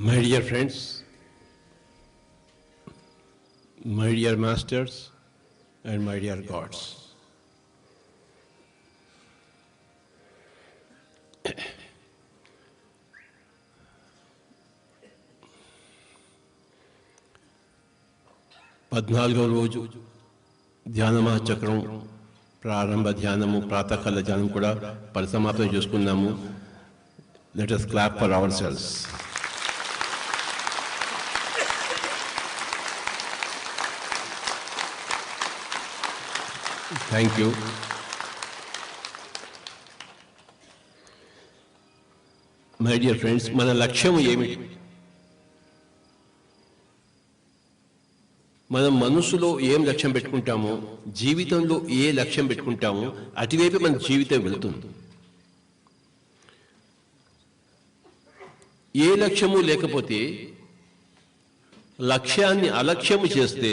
My dear friends, my dear masters, and my dear gods. పద్నాలుగో రోజు ధ్యాన మహాచక్రం ప్రారంభ ధ్యానము ప్రాతకాల ధ్యానం కూడా పరిసమాప్తం చేసుకున్నాము. Let us clap for ourselves. Thank you. My dear friends, మన లక్ష్యం ఏమిటి? మనం మనసులో ఏం లక్ష్యం పెట్టుకుంటామో, జీవితంలో ఏ లక్ష్యం పెట్టుకుంటామో అటువైపు మన జీవితం వెళుతుంది. ఏ లక్ష్యము లేకపోతే, లక్ష్యాన్ని అలక్ష్యము చేస్తే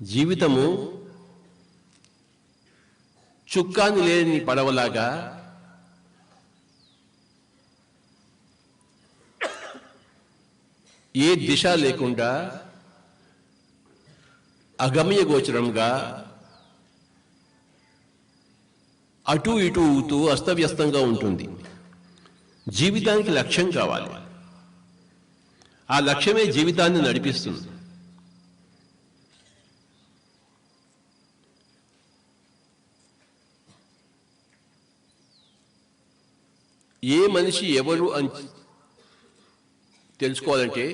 జీవితము చుక్కాని లేని పడవలాగా ఏ దిశ లేకుండా అగమ్య గోచరంగా అటు ఇటు ఊతూ అస్తవ్యస్తంగా ఉంటుంది. జీవితానికి లక్ష్యం కావాలి. ఆ లక్ష్యమే జీవితాన్ని నడిపిస్తుంది. ఏ మనిషి ఎవరు అని తెలుసుకోవాలంటే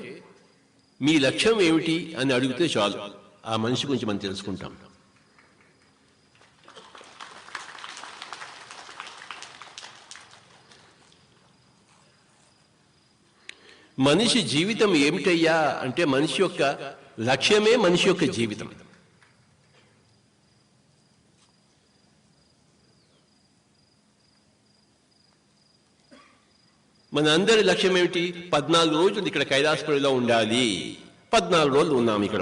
మీ లక్ష్యం ఏమిటి అని అడిగితే చాలు, ఆ మనిషి గురించి మనం తెలుసుకుంటాం. మనిషి జీవితం ఏమిటయ్యా అంటే మనిషి యొక్క లక్ష్యమే మనిషి యొక్క జీవితం. మన అందరి లక్ష్యం ఏమిటి? 14 రోజులు ఇక్కడ కైలాసపురిలో ఉండాలి. 14 రోజులు ఉన్నాం ఇక్కడ.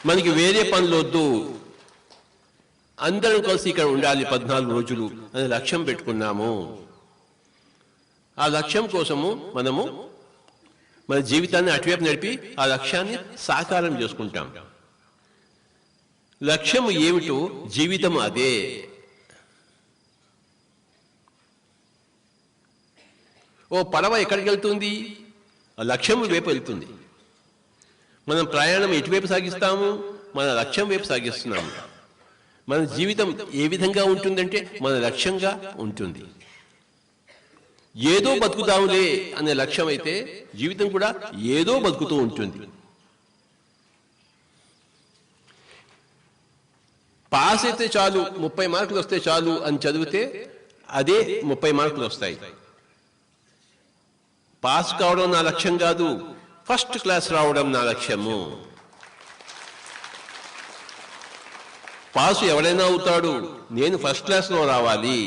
మనకి వేరే పనులు వద్దు, అందరం కలిసి ఇక్కడ ఉండాలి 14 రోజులు అనే లక్ష్యం పెట్టుకున్నాము. ఆ లక్ష్యం కోసము మనము మన జీవితాన్ని అటువైపు నడిపి ఆ లక్ష్యాన్ని సాకారం చేసుకుంటాం. లక్ష్యము ఏమిటో జీవితం అదే. ఓ పడవ ఎక్కడికి వెళ్తుంది? ఆ లక్ష్యం వైపు వెళ్తుంది. మనం ప్రయాణం ఎటువైపు సాగిస్తాము? మన లక్ష్యం వైపు సాగిస్తున్నాము. మన జీవితం ఏ విధంగా ఉంటుందంటే మన లక్ష్యంగా ఉంటుంది. ఏదో బతుకుతాములే అనే లక్ష్యం అయితే జీవితం కూడా ఏదో బతుకుతూ ఉంటుంది. పాస్ అయితే చాలు, 30 మార్కులు వస్తే చాలు అని చదివితే అదే 30 మార్కులు వస్తాయి. పాస్ కావడం నా లక్ష్యం కాదు, ఫస్ట్ క్లాస్ రావడం నా లక్ష్యము. పాసు ఎవడైనా అవుతాడు, నేను ఫస్ట్ క్లాస్లో రావాలి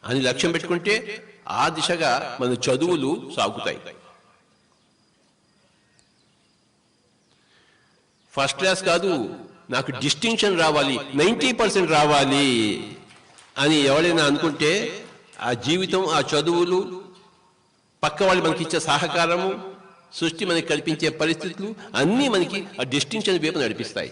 అని లక్ష్యం పెట్టుకుంటే ఆ దిశగా మన చదువులు సాగుతాయి. ఫస్ట్ క్లాస్ కాదు, నాకు డిస్టింక్షన్ రావాలి, 90% రావాలి అని ఎవరైనా అనుకుంటే ఆ జీవితం, ఆ చదువులు, పక్క వాళ్ళు మనకి ఇచ్చే సహకారము, సృష్టి మనకి కల్పించే పరిస్థితులు అన్నీ మనకి ఆ డిస్టింక్షన్ వైపు నడిపిస్తాయి.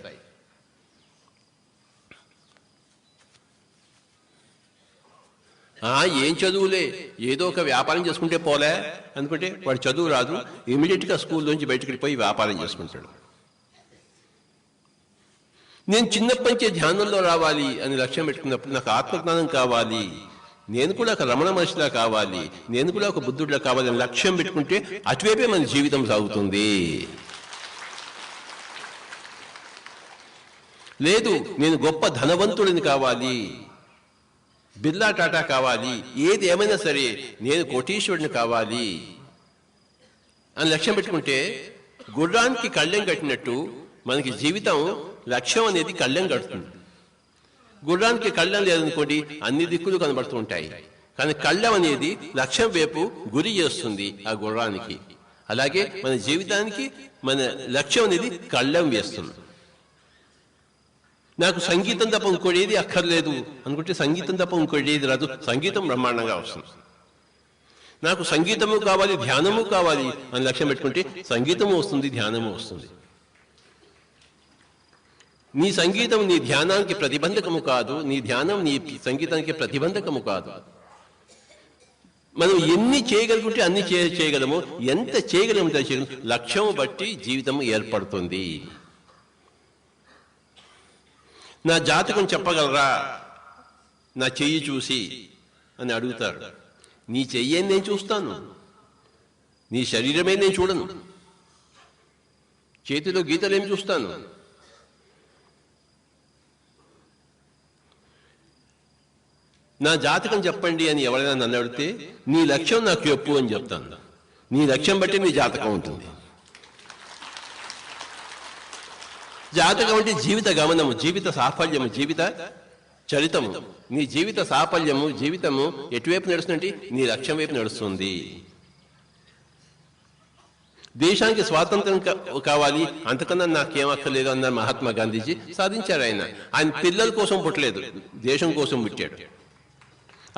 ఏం చదువులే, ఏదో ఒక వ్యాపారం చేసుకుంటే పోలే అనుకుంటే వాడు చదువు రాదు, ఇమీడియట్గా స్కూల్లోంచి బయటకు పోయి వ్యాపారం చేసుకుంటాడు. నేను చిన్నప్పటి నుంచే ధ్యానంలో రావాలి అని లక్ష్యం పెట్టుకున్నప్పుడు నాకు ఆత్మజ్ఞానం కావాలి, నేను కూడా ఒక రమణ మహర్షిలా కావాలి, నేను కూడా ఒక బుద్ధుడిలా కావాలి అని లక్ష్యం పెట్టుకుంటే అటువైపే మన జీవితం సాగుతుంది. లేదు, నేను గొప్ప ధనవంతుడిని కావాలి, బిర్లా టాటా కావాలి, ఏది ఏమైనా సరే నేను కోటీశ్వరుడిని కావాలి అని లక్ష్యం పెట్టుకుంటే గుర్రానికి కళ్ళెం కట్టినట్టు మనకి జీవితం లక్ష్యం అనేది కళ్ళెం కడుతుంది. గుర్రానికి కళ్ళెం లేదనుకోండి, అన్ని దిక్కులు కనబడుతూ ఉంటాయి, కానీ కళ్ళెం అనేది లక్ష్యం వైపు గురి చేస్తుంది ఆ గుర్రానికి. అలాగే మన జీవితానికి మన లక్ష్యం అనేది కళ్ళెం వేస్తుంది. నాకు సంగీతం తప్ప ఇంకోటి అక్కర్లేదు అనుకుంటే సంగీతం తప్ప ఇంకోటి రాదు, సంగీతం బ్రహ్మాండంగా వస్తుంది. నాకు సంగీతము కావాలి, ధ్యానము కావాలి అని లక్ష్యం పెట్టుకుంటే సంగీతము వస్తుంది, ధ్యానము వస్తుంది. నీ సంగీతం నీ ధ్యానానికి ప్రతిబంధకము కాదు, నీ ధ్యానం నీ సంగీతానికి ప్రతిబంధకము కాదు. మనం ఎన్ని చేయగలుగుంటే అన్ని చేయగలము. ఎంత చేయగలము లక్ష్యం బట్టి జీవితం ఏర్పడుతుంది. నా జాతకం చెప్పగలరా నా చెయ్యి చూసి అని అడుగుతారు. నీ చెయ్యి నేను చూస్తాను, నీ శరీరమే నేను చూడను. చేతిలో గీతలు ఏం చూస్తాను? నా జాతకం చెప్పండి అని ఎవరైనా నన్ను అడిగితే నీ లక్ష్యం నాకు చెప్పు అని చెప్తాను. నీ లక్ష్యం బట్టి నీ జాతకం ఉంటుంది. జాతకం అంటే జీవిత గమనము, జీవిత సాఫల్యము, జీవిత చరితము. నీ జీవిత సాఫల్యము, జీవితము ఎటువైపు నడుస్తుందంటే నీ లక్ష్యం వైపు నడుస్తుంది. దేశానికి స్వాతంత్రం కావాలి, అంతకన్నా నాకేం అక్కర్లేదు అన్న మహాత్మా గాంధీజీ. సాధించారు. ఆయన పిల్లల కోసం పుట్టలేదు, దేశం కోసం పుట్టాడు.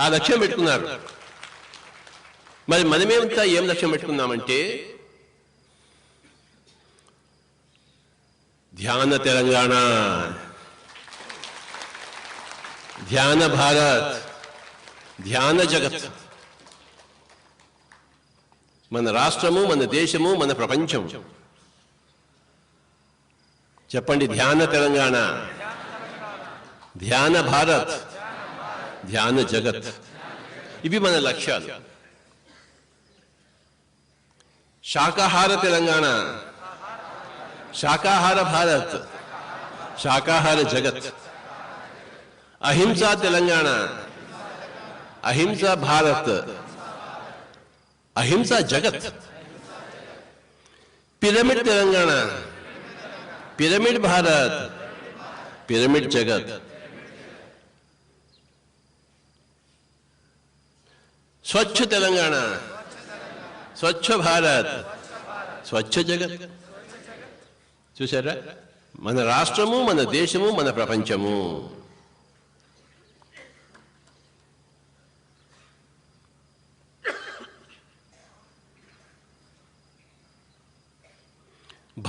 ఆ లక్ష్యం పెట్టుకున్నారు. మరి మనమేమంతా ఏం లక్ష్యం పెట్టుకున్నామంటే ధ్యాన తెలంగాణ, ధ్యాన భారత్, ధ్యాన జగత్. మన రాష్ట్రము, మన దేశము, మన ప్రపంచం. చెప్పండి, ధ్యాన తెలంగాణ, ధ్యాన భారత్, ధ్యాన జగత్. ఇవి మన లక్ష్యాలు. శాకాహార తెలంగాణ, శాకాహార భారత్, శాకాహార జగత్. అహింసా తెలంగాణ, అహింసా భారత్, అహింసా జగత్. Pyramid Telangana, pyramid Bharat, pyramid జగత్. స్వచ్ఛ తెలంగాణ, స్వచ్ఛ భారత్, స్వచ్ఛ జగత్. చూసారా? మన రాష్ట్రము, మన దేశము, మన ప్రపంచము.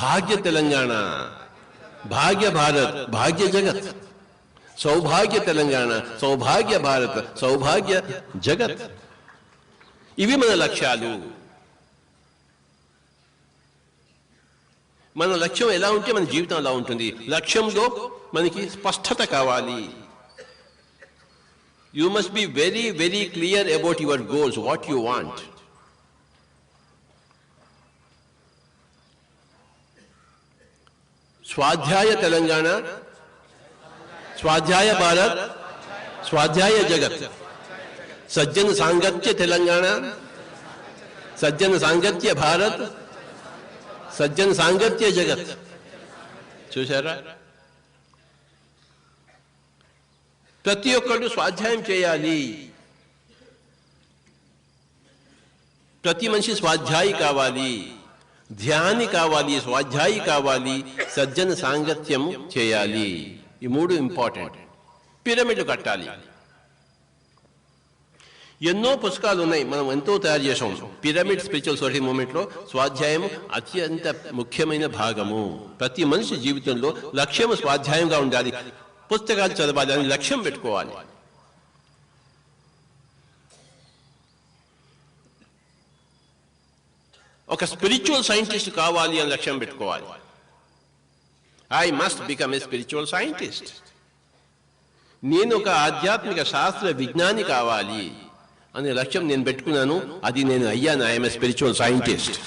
భాగ్య తెలంగాణ, భాగ్య భారత్, భాగ్య జగత్. సౌభాగ్య తెలంగాణ, సౌభాగ్య భారత్, సౌభాగ్య జగత్. ఇవి మన లక్ష్యాలు. మన లక్ష్యం ఎలా ఉంటే మన జీవితం ఎలా ఉంటుంది. లక్ష్యంలో మనకి స్పష్టత కావాలి. You must be very very clear about your goals, what you want. స్వాధ్యాయ తెలంగాణ, స్వాధ్యాయ భారత్, స్వాధ్యాయ జగత్. సజ్జన సాంగత్య తెలంగాణ, సజ్జన సాంగత్య భారత్, సజ్జన సాంగత్య జగత్. చూశారా? ప్రతి ఒక్కరు స్వాధ్యాయం చేయాలి. ప్రతి మనిషి స్వాధ్యాయి కావాలి, ధ్యాని కావాలి, స్వాధ్యాయి కావాలి, సజ్జన సాంగత్యం చేయాలి. ఈ మూడు ఇంపార్టెంట్. పిరమిడ్లు కట్టాలి. ఎన్నో పుస్తకాలు ఉన్నాయి, మనం ఎంతో తయారు చేసాం. పిరమిడ్ స్పిరిచువల్ సొసైటీ మూవ్మెంట్లో స్వాధ్యాయం అత్యంత ముఖ్యమైన భాగము. ప్రతి మనిషి జీవితంలో లక్ష్యం స్వాధ్యాయంగా ఉండాలి. పుస్తకాలు చదవాలి అని లక్ష్యం పెట్టుకోవాలి. ఒక స్పిరిచువల్ సైంటిస్ట్ కావాలి అని లక్ష్యం పెట్టుకోవాలి. I must become a spiritual scientist. నేను ఒక ఆధ్యాత్మిక శాస్త్ర విజ్ఞాని కావాలి అనే లక్ష్యం నేను పెట్టుకున్నాను. అది నేను అయ్యాను. I'm a spiritual scientist.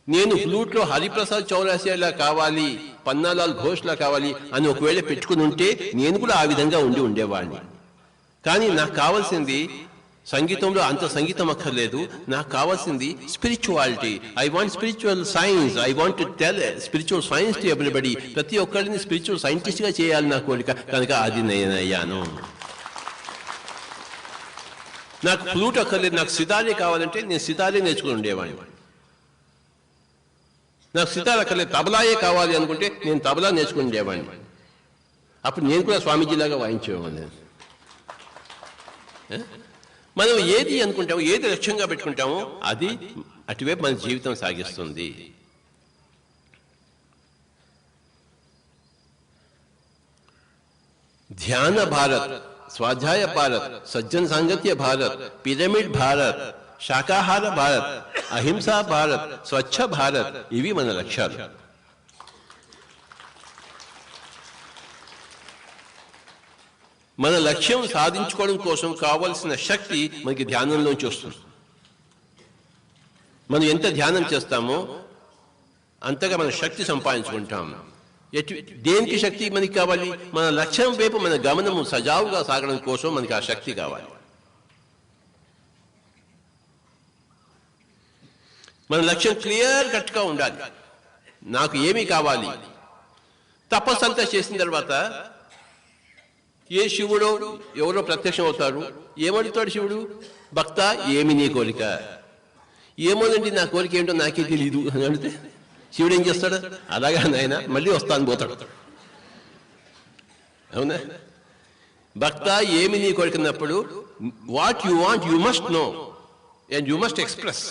నేను ఫ్లూట్లో హరిప్రసాద్ చౌరాసియాలా కావాలి, పన్నాలాల్ ఘోష్లా కావాలి అని ఒకవేళ పెట్టుకుని ఉంటే నేను కూడా ఆ విధంగా ఉండేవాడిని. కానీ నాకు కావాల్సింది సంగీతంలో అంత సంగీతం అక్కర్లేదు. నాకు కావాల్సింది spirituality. I want spiritual science. I want to tell spiritual science to everybody. ప్రతి ఒక్కరిని స్పిరిచువల్ సైంటిస్ట్గా చేయాలి నా కోరిక. కనుక అది నేను అయ్యాను. నాకు ఫ్లూట్ అక్కర్లేదు, నాకు సితారే కావాలంటే నేను సితారే నేర్చుకుని ఉండేవాడిని. నాకు సితార్ అక్కర్లేదు, తబలాయే కావాలి అనుకుంటే నేను తబలా నేర్చుకుని ఉండేవాడిని. అప్పుడు నేను కూడా స్వామీజీలాగా వాయించేవాడిని. మనం ఏది అనుకుంటామో, ఏది లక్ష్యంగా పెట్టుకుంటామో అది అటువైపు మన జీవితం సాగిస్తుంది. ధ్యాన భారత్, స్వాధ్యాయ భారత్, సజ్జన సాంగత్య భారత్, పిరమిడ్ భారత్, శాకాహార భారత్, అహింసా భారత్, స్వచ్ఛ భారత్, ఇవి మన లక్ష్యాలు. మన లక్ష్యం సాధించుకోవడం కోసం కావలసిన శక్తి మనకి ధ్యానంలోంచి వస్తుంది. మనం ఎంత ధ్యానం చేస్తామో అంతగా మన శక్తి సంపాదించుకుంటాం. దేనికి శక్తి మనకి కావాలి? మన లక్ష్యం వైపు మన గమనము సజావుగా సాగడం కోసం మనకి ఆ శక్తి కావాలి. మన లక్ష్యం క్లియర్ కట్గా ఉండాలి. నాకు ఏమి కావాలి? తపస్సు అంతా చేసిన తర్వాత ఏ శివుడో ఎవరో ప్రత్యక్షం అవుతారు. ఏమడుగుతాడు శివుడు? భక్త, ఏమి నీ కోరిక? ఏమోనండి, నా కోరిక ఏంటో నాకే తెలీదు అని అడిగితే శివుడు ఏం చేస్తాడు? అలాగా నాయన, మళ్ళీ వస్తాను పోతాడు. అవునా? భక్త, ఏమి నీ కోరికన్నప్పుడు what you want you must know and you must express.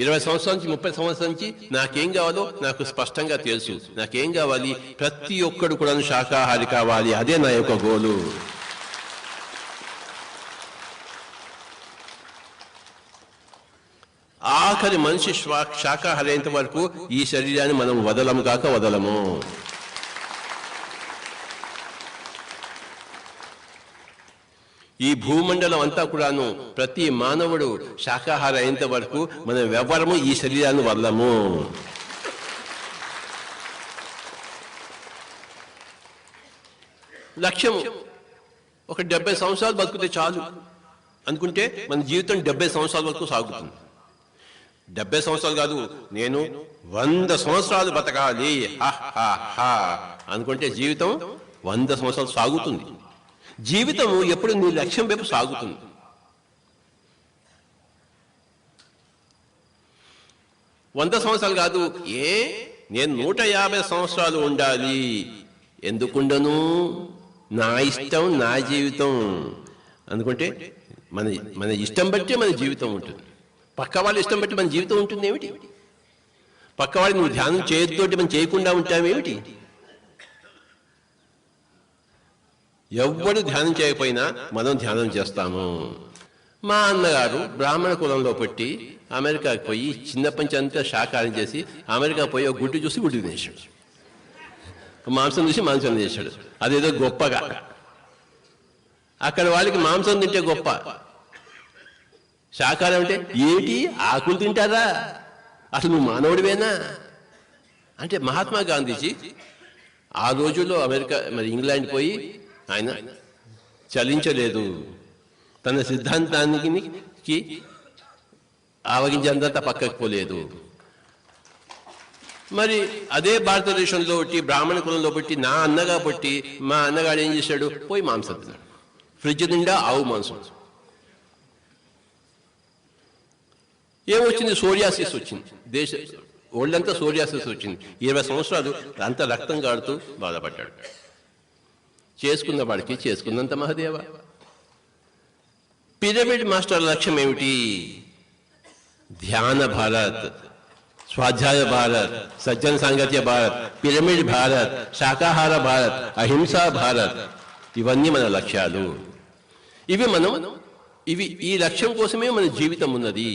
ఇరవై సంవత్సరాల నుంచి 30 సంవత్సరాల నుంచి నాకేం కావాలో నాకు స్పష్టంగా తెలుసు. నాకేం కావాలి? ప్రతి ఒక్కడు కూడా శాకాహారి కావాలి. అదే నా యొక్క గోలు. ఆఖరి మనిషి శాకాహారి అయినంత వరకు ఈ శరీరాన్ని మనం వదలము కాక వదలము. ఈ భూమండలం అంతా కూడాను ప్రతి మానవుడు శాకాహారి అయినంత వరకు మనం ఎవ్వరము ఈ శరీరాన్ని వదలము. లక్ష్యం ఒక 70 సంవత్సరాలు బతుకుతే చాలు అనుకుంటే మన జీవితం 70 సంవత్సరాల వరకు సాగుతుంది. 70 సంవత్సరాలు కాదు, నేను 100 సంవత్సరాలు బతకాలి అనుకుంటే జీవితం 100 సంవత్సరాలు సాగుతుంది. జీవితం ఎప్పుడు నీ లక్ష్యం వైపు సాగుతుంది. వంద సంవత్సరాలు కాదు, నేను 150 సంవత్సరాలు ఉండాలి. ఎందుకుండను? నా ఇష్టం, నా జీవితం అనుకుంటే మన ఇష్టం బట్టి మన జీవితం ఉంటుంది. పక్క వాళ్ళ ఇష్టం బట్టి మన జీవితం ఉంటుంది ఏమిటి? పక్క వాళ్ళు నువ్వు ధ్యానం చేయొద్దు మనం చేయకుండా ఉంటామేమిటి? ఎవ్వడు ధ్యానం చేయకపోయినా మనం ధ్యానం చేస్తాము. మా అన్నగారు బ్రాహ్మణ కులంలో పుట్టి అమెరికాకి పోయి చిన్నప్పటి నుంచి అంతా శాకాహారం చేసి అమెరికా పోయి ఒక గుడ్డు చూసి గుడ్డు తినేశాడు, మాంసం చూసి మాంసం తినేశాడు. అదేదో గొప్పగా. అక్కడ వాళ్ళకి మాంసం తింటే గొప్ప, శాకాహారం అంటే ఏమిటి? ఆకులు తింటారా? అసలు నువ్వు మానవుడివేనా అంటే మహాత్మా గాంధీజీ ఆ రోజుల్లో అమెరికా ఇంగ్లాండ్ పోయి ఆయన చలించలేదు. తన సిద్ధాంతానికి ఆవగించేంత పక్కకు పోలేదు. మరి అదే భారతదేశంలో పుట్టి బ్రాహ్మణ కులంలో పుట్టి నా అన్నగా పుట్టి మా అన్నగాడు ఏం చేశాడు? పోయి మాంసం తిన్నాడు. ఫ్రిడ్జ్ నిండా ఆవు మాంసం. ఏమొచ్చింది? సోరియాసిస్ వచ్చింది. ఒళ్ళంతా సోరియాసిస్ వచ్చింది. 20 సంవత్సరాలు అంత రక్తం కాడుతూ బాధపడ్డాడు. చేసుకున్న వాడికి చేసుకున్నంత మహదేవ. పిరమిడ్ మాస్టర్ లక్ష్యం ఏమిటి? ధ్యాన భారత్, స్వాధ్యాయ భారత్, సజ్జన సాంగత్య భారత్, పిరమిడ్ భారత్, శాకాహార భారత్, అహింసా భారత్, ఇవన్నీ మన లక్ష్యాలు. ఇవి ఈ లక్ష్యం కోసమే మన జీవితం ఉన్నది.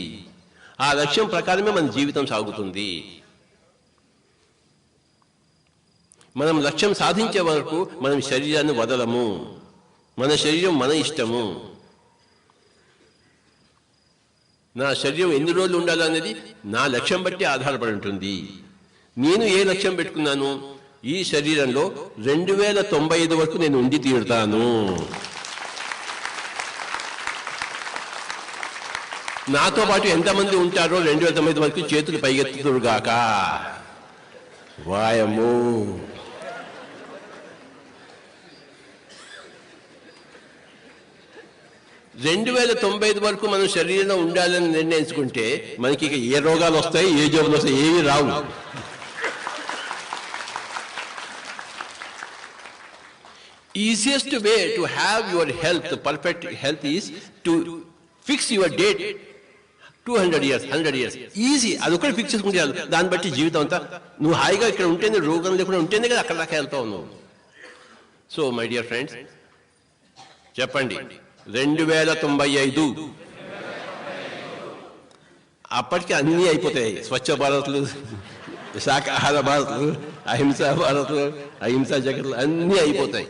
ఆ లక్ష్యం ప్రకారమే మన జీవితం సాగుతుంది. మనం లక్ష్యం సాధించే వరకు మనం శరీరాన్ని వదలము. మన శరీరం మన ఇష్టము. నా శరీరం ఎన్ని రోజులు ఉండాలనేది నా లక్ష్యం బట్టి ఆధారపడి ఉంటుంది. నేను ఏ లక్ష్యం పెట్టుకున్నాను? ఈ శరీరంలో 2095 వరకు నేను ఉండి తీరుతాను. నాతో పాటు ఎంతమంది ఉంటారో 2095 వరకు చేతులు పైకెత్తుదురుగాక. వాయము. 2095 వరకు మనం శరీరంలో ఉండాలని నిర్ణయించుకుంటే మనకి ఇక ఏ రోగాలు వస్తాయి, ఏ జబ్బులు వస్తాయి, ఏవి రావు. Easiest way to have your health, perfect health, is to fix your date 200 years, 100 years. Easy. అది ఒకటి ఫిక్స్ చేసుకుంటే దాన్ని బట్టి జీవితం అంతా నువ్వు హాయిగా ఇక్కడ ఉంటేనే, రోగం లేకుండా ఉంటేనే కదా అక్కడ దాకా వెళ్తావు నువ్వు. సో మై డియర్ ఫ్రెండ్స్, చెప్పండి 2095 అప్పటికి అన్నీ అయిపోతాయి. స్వచ్ఛ భారత్లు, శాకాహార భారత్లు, అహింసా భారత్లు, అహింసా జగత్లు అన్నీ అయిపోతాయి.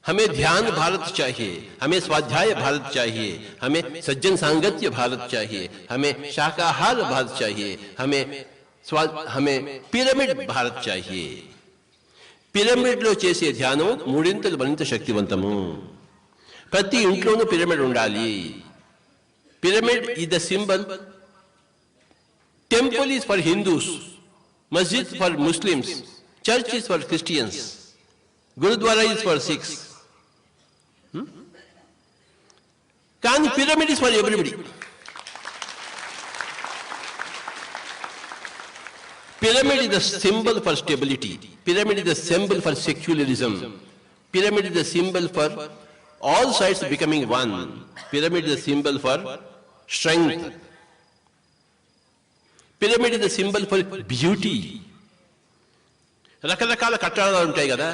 हमें ध्यान भारत चाहिए, हमें स्वाध्याय भारत चाहिए, हमें सज्जन सांगत्य भारत चाहिए, हमें शाकाहार भारत चाहिए, हमें पिरामिड भारत चाहिए. పిరమిడ్ లో చేసే ధ్యానం మూడింతలు మరింత శక్తివంతము. ప్రతి ఇంట్లోనూ పిరమిడ్ ఉండాలి. Pyramid is the symbol. Temple is for Hindus, masjid for Muslims, church is for Christians, Gurudwara is for Sikhs. కానీ pyramid is for everybody. Pyramid is the symbol for stability. Pyramid is the symbol for secularism. Pyramid is the symbol for all sides becoming one. Pyramid is the symbol for strength. Pyramid is the symbol for beauty. రకరకాల కట్టడాలు ఉంటాయి కదా,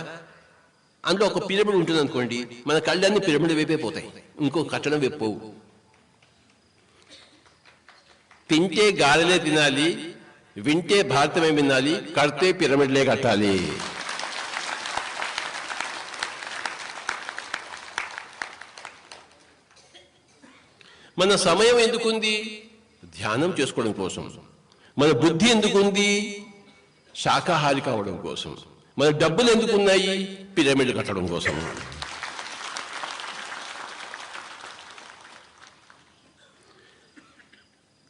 అందులో ఒక pyramid ఉంటుంది అనుకోండి, మన కళ్ళన్నీ pyramid వైపే పోతాయి, ఇంకో కట్టడం వైపు పోవు. తింటే గాలిలే తినాలి, వింటే భారతమే వినాలి, కడితే పిరమిడ్లే కట్టాలి. మన సమయం ఎందుకుంది? ధ్యానం చేసుకోవడం కోసం. మన బుద్ధి ఎందుకుంది? శాకాహారి కావడం కోసం. మన డబ్బులు ఎందుకున్నాయి? పిరమిడ్ కట్టడం కోసం.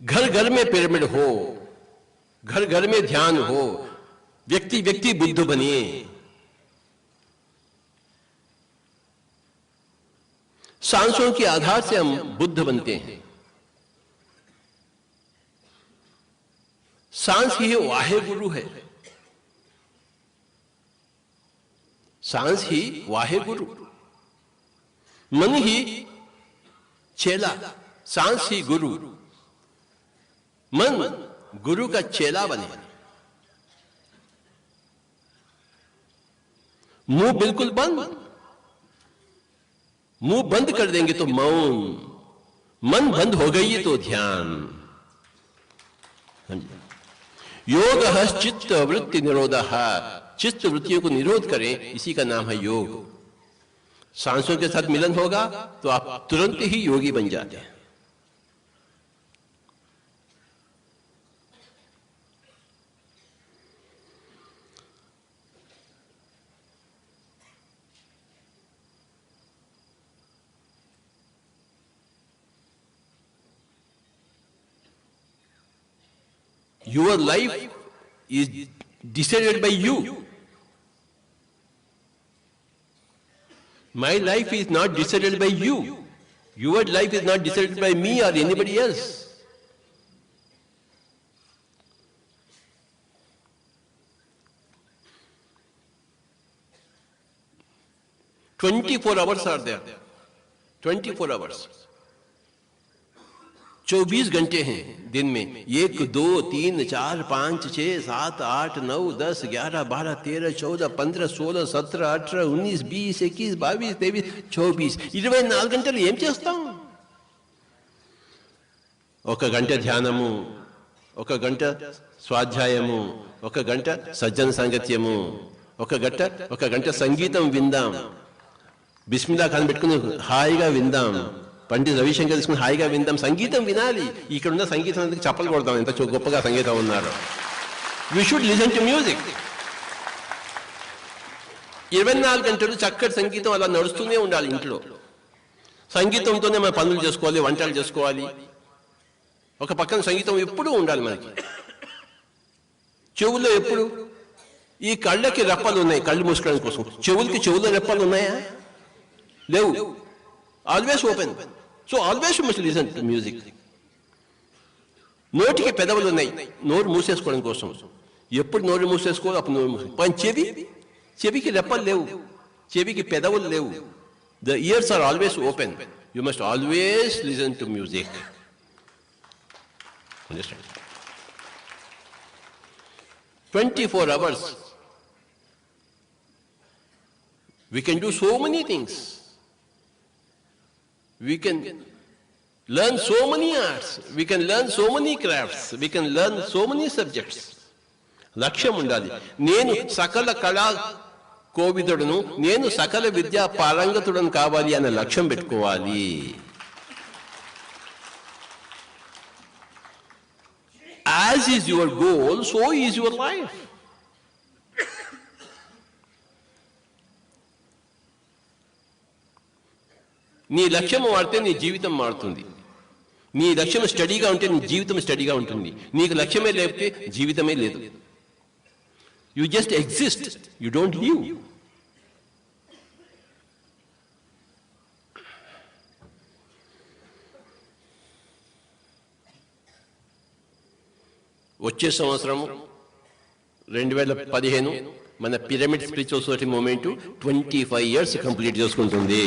घर घर में पिरामिड हो, घर घर में ध्यान हो, व्यक्ति व्यक्ति बुद्ध बनिए. सांसों के आधार से हम बुद्ध बनते हैं. सांस ही वाहे गुरु है. सांस ही वाहे गुरु, मन ही चेला, सांस ही गुरु, मन गुरु का चेला बने. मुंह बिल्कुल बंद, मुंह बंद कर देंगे तो मौन, मन बंद हो गई तो ध्यान. योग चित्त वृत्ति निरोधः. चित्त वृत्तियों को निरोध करें, इसी का नाम है योग. सांसों के साथ मिलन होगा तो आप तुरंत ही योगी बन जाते हैं. Your life is decided by you. My life is not decided by you. Your life is not decided by me or anybody else. "24 hours are there. 24 hours. 24 घंटे हैं दिन में. 1, 2, 3, 4, 5, 6, 7, 8, 9, 10, 11, 12, 13, 14, 15, 16, 17, 18, 19, 20, 21, 22, 23, 24. 24 గంటలు ఏం చేస్తాం? 1 గంట ధ్యానము, 1 గంట స్వాధ్యాయము, 1 గంట సజ్జన సాంగత్యము, 1 గంట సంగీతం విందాం. బిస్మిల్లా ఖాన్ పెట్టుకుని హాయిగా విందాం. పండిత్ రవిశంకర్ తీసుకుని హాయిగా విందాం. సంగీతం వినాలి. ఇక్కడున్న సంగీతం అందుకు చప్పలు కొడతాం, ఎంత గొప్పగా సంగీతం ఉన్నారు. We should listen to music. 24 గంటలు చక్కటి సంగీతం అలా నడుస్తూనే ఉండాలి ఇంట్లో. సంగీతంతోనే మన పనులు చేసుకోవాలి, వంటలు చేసుకోవాలి. ఒక పక్కన సంగీతం ఎప్పుడూ ఉండాలి మనకి. చెవుల్లో ఎప్పుడు ఈ కళ్ళకి రెప్పలు ఉన్నాయి కళ్ళు మూసుకోవడం కోసం, చెవుల రెప్పలు ఉన్నాయా? లేవు. Always open. So always you must listen to music. నోటికి పెదవులు ఉన్నాయి నోరు మూసేసుకోవడం కోసం. ఎప్పుడు నోరు మూసేసుకోవాలి అప్పుడు నోరు మూసుకో. పని చెవికి రెప్పలు లేవు, చెవికి పెదవులు లేవు. The years or always open. You must always listen to music. Understand? 24 hours. We can do so many things. We can learn so many arts. We can learn so many crafts. We can learn so many subjects. లక్ష్యం ఉండాలి. నేను సకల కళా కోవిదుడును, నేను సకల విద్యా పారంగతుడను కావాలి అనే లక్ష్యం పెట్టుకోవాలి. As is your goal, so is your life. నీ లక్ష్యం మారితే నీ జీవితం మారుతుంది. నీ లక్ష్యం స్టడీగా ఉంటే నీ జీవితం స్టడీగా ఉంటుంది. నీకు లక్ష్యమే లేకపోతే జీవితమే లేదు. You just exist, you don't live. వచ్చే సంవత్సరం 2015 మన pyramid spiritual society movement 25 years complete చేసుకుంటుంది.